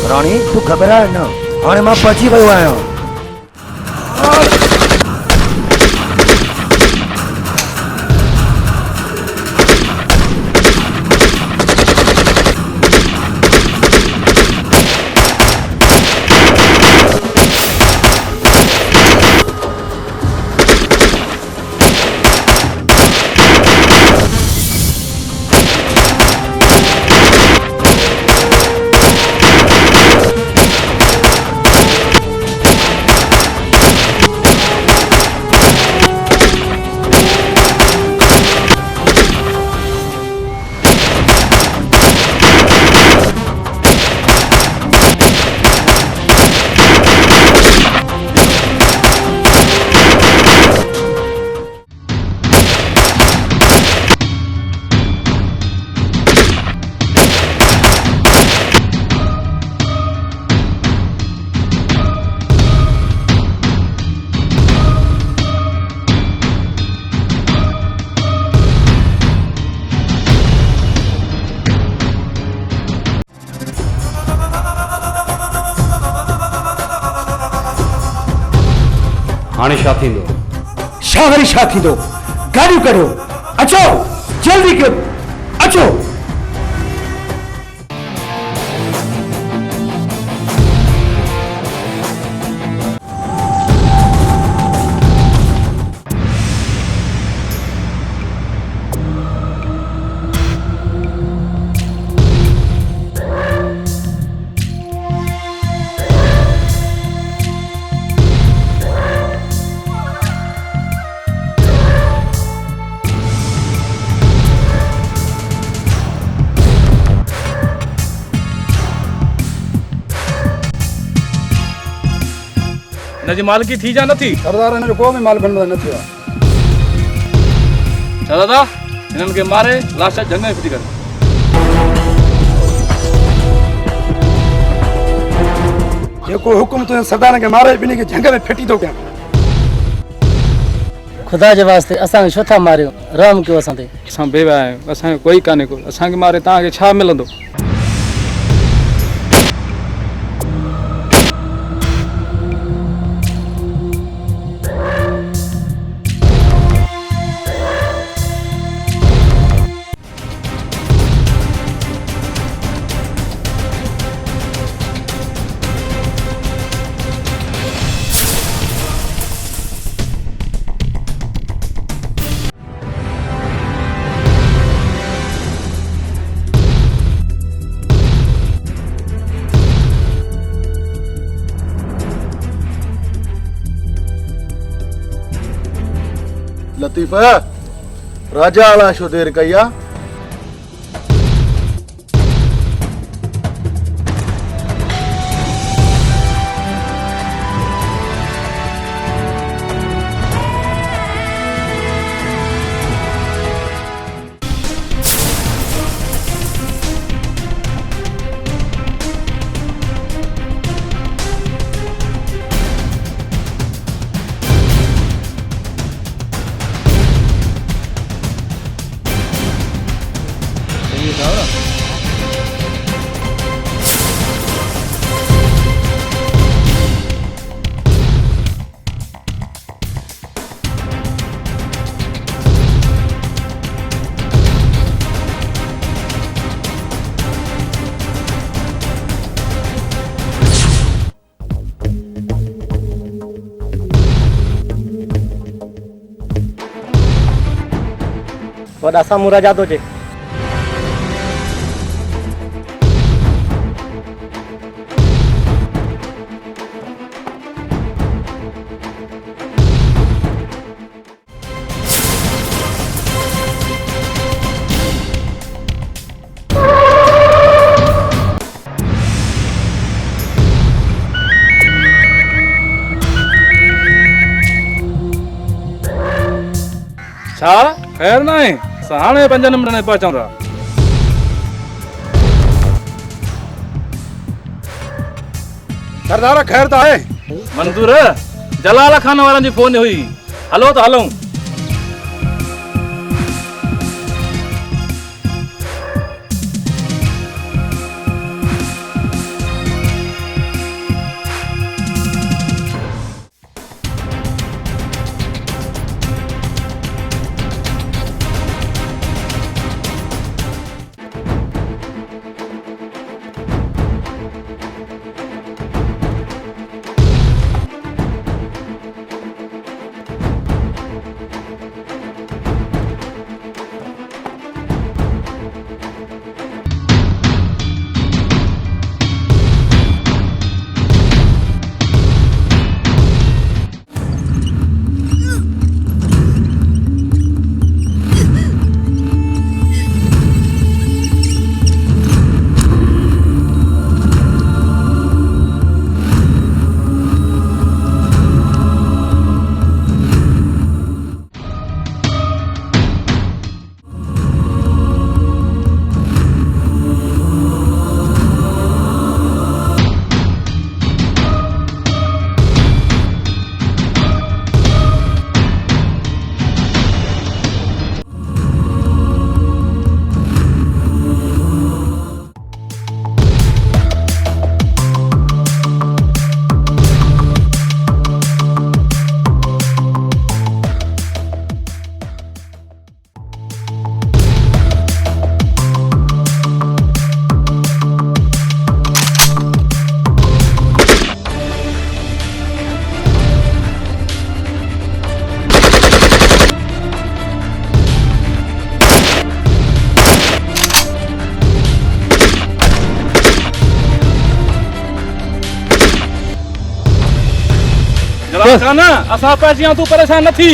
रानी तू घबरा न, हाणे मां पहुची वियो आहियां। हाणे छा थींदो? छा वरी छा थींदो? गाड़ियूं कढो, अचो जल्दी कयो, अचो। जी मालिकी थी जा नथी? सरदार इन जो को भी माल बंदो न थियो। छा दादा इन्हनि खे मारे लाश जंग में फिटी कर। जेको हुकुम तुझे सरदार के मारे बिनी के जंग में फिटी तो क्या? खुदा जे वास्ते असां छो था मारियो? रहम कयो असां ते। असां बेवा आहियूं, असां कोई काने को, असां के मारे ता के छा मिलंदो? लतीफ़ा राजा आला शो देर कया। वॾा साम्हूं राजा थो अचे। छा ख़ैर न आहे? हाणे 5 मिंट में पहुचूं था। सरदार खैर तो है? मंजूर जलाल खान वारनि जी फोन हुई। हलो तो हलूं। काना असां पहुची विया तूं परेशान न थी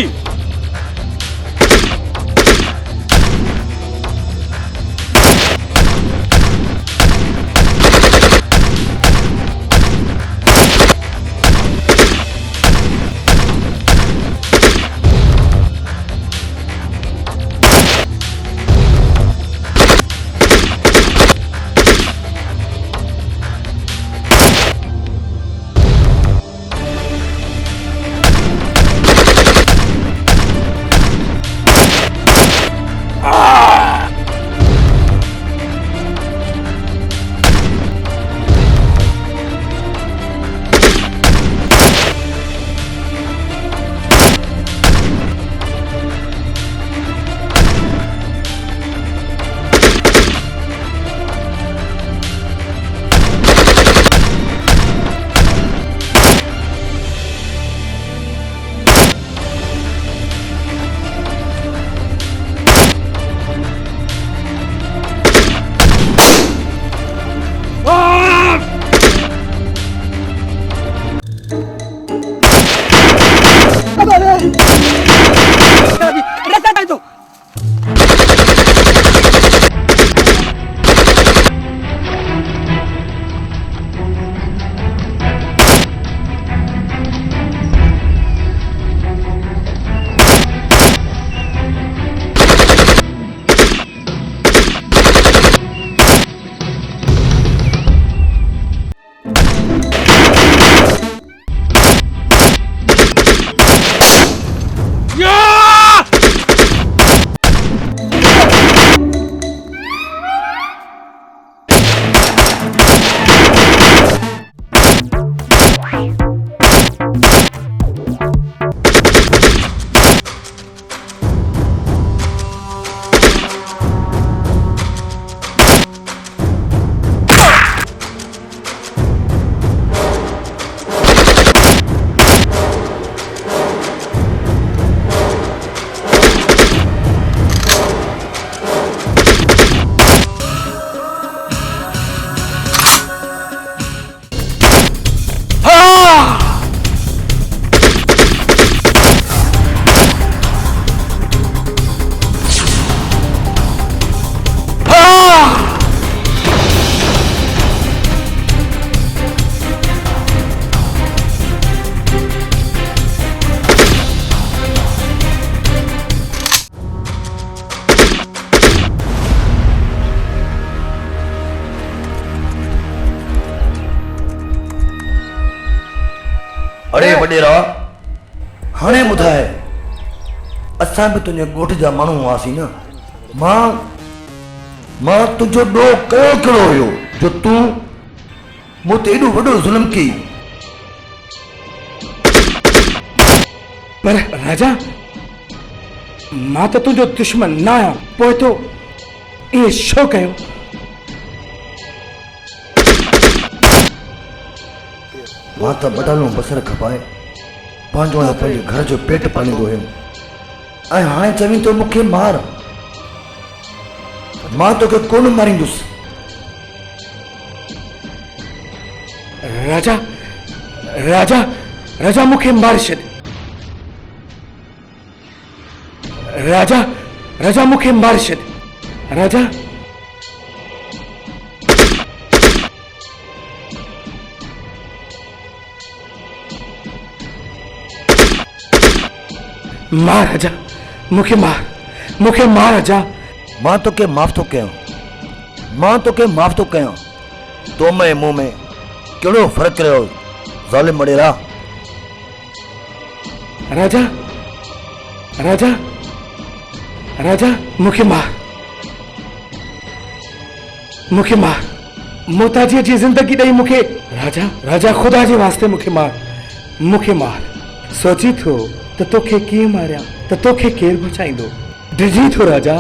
अरे वडेरा हाणे ॿुधाए असां बि तुंहिंजे ॻोठ जा माण्हू हुआसीं न मां तुंहिंजो ॾोह कयो कहिड़ो हुयो जो तूं मूं ते एॾो वॾो ज़ुल्म कई पर राजा मां त तुंहिंजो दुश्मन न आहियां पोइ तो इहे छो कयो मां त बटालो बसर खपाए पंहिंजो ऐं पंहिंजे घर जो पेट पालींदो हुयुमि ऐं हाणे चवीं तो मूंखे मार मां तोखे कोन मारींदुसि राजा राजा राजा मूंखे मारे छॾ राजा राजा मूंखे मारे छॾ राजा मार राजा मूंखे मार राजा मां तोखे माफ़ थो कयां तो में मुंह में कहिड़ो फ़र्क़ु रहियो ज़ालिम वडेरा राजा राजा राजा मूंखे मार मोहताजीअ जी ज़िंदगी ॾेई मूंखे राजा राजा ख़ुदा जे वास्ते मूंखे मार सोची थो त तोखे कीअं मारियां त तोखे केरु बचाईंदो डिॼी थो राजा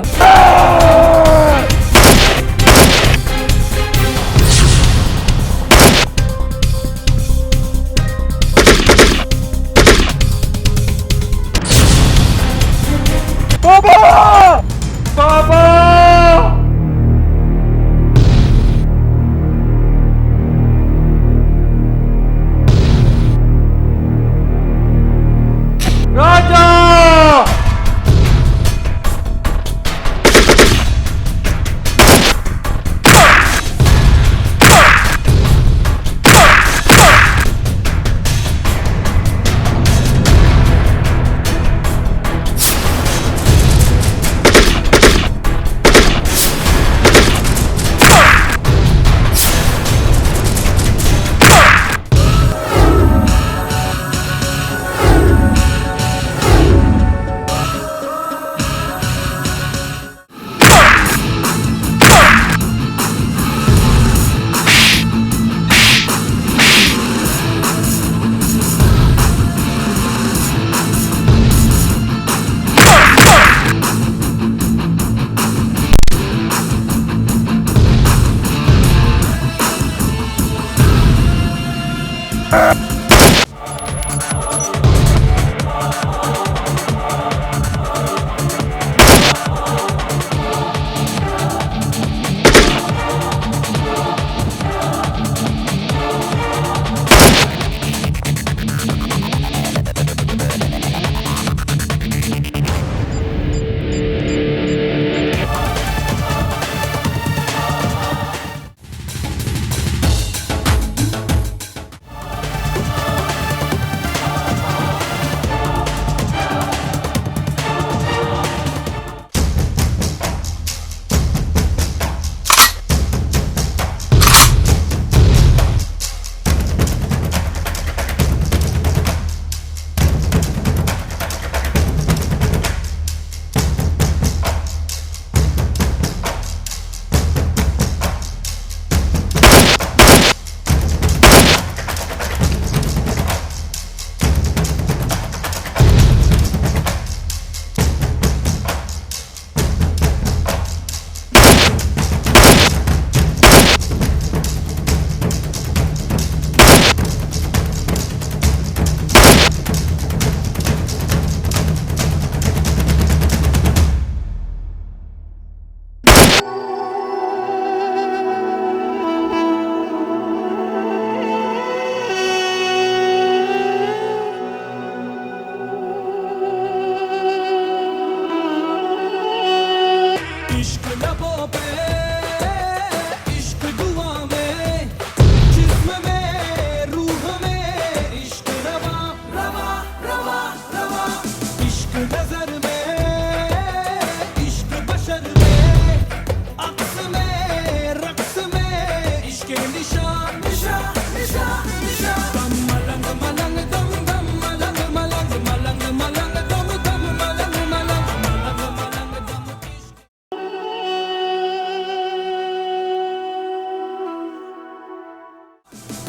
इश्क निशान निशान निशान निशान दम मलंग मलंग दम दम मलंग मलंग मलंग मलंग दम दम मलंग मलंग मलंग मलंग दम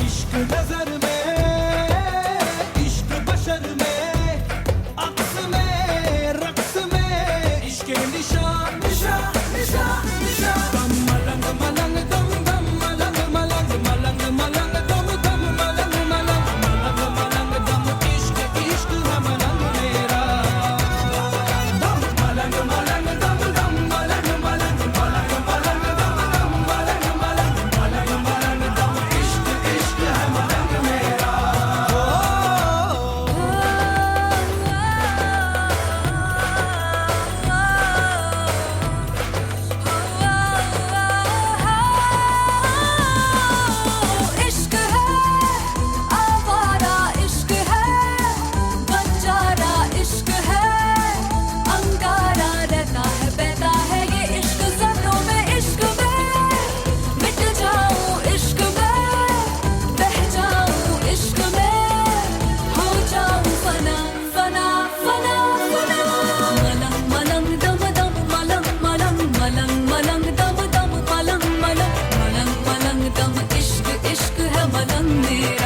इश्क नजर में इश्क बशर में अक्स में रक्स में इश्क निशान निशान निशान निशान दम मलंग मलंग दम दम मलंग मलंग मलंग मलंग दम दम मलंग मलंग मलंग मलंग दम इश्क इश्क है मलंग मेरा दम मलंग मलंग दम दम मलंग मलंग मलंग मलंग दम दम मलंग मलंग मलंग मलंग दम इश्क इश्क है मलंग मेरा इश्क है आवारा इश्क है बंजारा इश्क है अंगारा रहता है बहता है ये इश्क ज़र्रों में इश्क में मिट जाऊं इश्क में बह जाऊं इश्क में हो जाऊं फना फना फना फना मलंग मलंग दम दम मलंग मलंग मलंग मलंग दम दम मलंग मलंग मलंग मलंग दम इश्क इश्क है मलंग मेरा